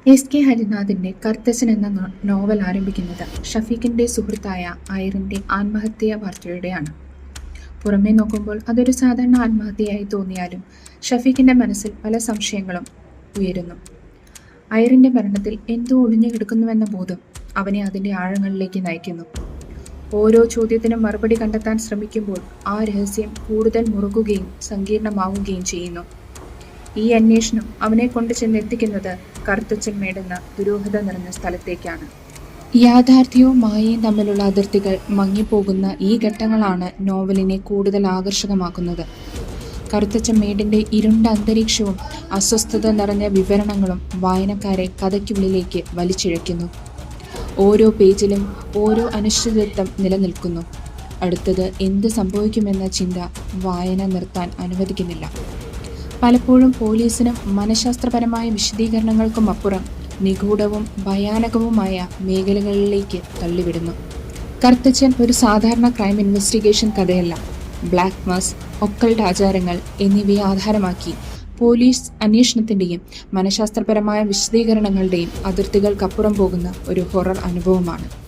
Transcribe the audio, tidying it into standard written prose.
എസ്.കെ. ഹരിനാഥിന്റെ കർത്തച്ചൻ എന്ന നോവൽ ആരംഭിക്കുന്നത് ഷഫീഖിന്റെ സുഹൃത്തായ അയറിന്റെ ആത്മഹത്യാ വാർത്തയോടെയാണ്. പുറമേ നോക്കുമ്പോൾ അതൊരു സാധാരണ ആത്മഹത്യയായി തോന്നിയാലും ഷഫീഖിന്റെ മനസ്സിൽ പല സംശയങ്ങളും ഉയരുന്നു. അയറിന്റെ മരണത്തിൽ എന്തോ ഒളിഞ്ഞു കിടക്കുന്നുവെന്ന ബോധം അവനെ അതിന്റെ ആഴങ്ങളിലേക്ക് നയിക്കുന്നു. ഓരോ ചോദ്യത്തിനും മറുപടി കണ്ടെത്താൻ ശ്രമിക്കുമ്പോൾ ആ രഹസ്യം കൂടുതൽ മുറുകുകയും സങ്കീർണമാവുകയും ചെയ്യുന്നു. ഈ അന്വേഷണം അവനെ കൊണ്ട് ചെന്നെത്തിക്കുന്നത് കറുത്തച്ചൻ മേടെന്ന ദുരൂഹത നിറഞ്ഞ സ്ഥലത്തേക്കാണ്. യാഥാർത്ഥ്യവും മായയും തമ്മിലുള്ള അതിർത്തികൾ മങ്ങിപ്പോകുന്ന ഈ ഘട്ടങ്ങളാണ് നോവലിനെ കൂടുതൽ ആകർഷകമാക്കുന്നത്. കറുത്തച്ചൻ മേടിന്റെ ഇരുണ്ട അന്തരീക്ഷവും അസ്വസ്ഥത നിറഞ്ഞ വിവരണങ്ങളും വായനക്കാരെ കഥയ്ക്കുള്ളിലേക്ക് വലിച്ചിഴയ്ക്കുന്നു. ഓരോ പേജിലും ഓരോ അനിശ്ചിതത്വം നിലനിൽക്കുന്നു. അടുത്തത് എന്ത് സംഭവിക്കുമെന്ന ചിന്ത വായന നിർത്താൻ അനുവദിക്കുന്നില്ല. പലപ്പോഴും പോലീസിനും മനഃശാസ്ത്രപരമായ വിശദീകരണങ്ങൾക്കും അപ്പുറം നിഗൂഢവും ഭയാനകവുമായ മേഖലകളിലേക്ക് തള്ളിവിടുന്നു. കറുത്തച്ചൻ ഒരു സാധാരണ ക്രൈം ഇൻവെസ്റ്റിഗേഷൻ കഥയല്ല. ബ്ലാക്ക് മാസ്, ഒക്കൾട്ട് ആചാരങ്ങൾ എന്നിവയെ ആധാരമാക്കി പോലീസ് അന്വേഷണത്തിന്റെയും മനഃശാസ്ത്രപരമായ വിശദീകരണങ്ങളുടെയും അതിർത്തികൾക്കപ്പുറം പോകുന്ന ഒരു ഹൊറർ അനുഭവമാണ്.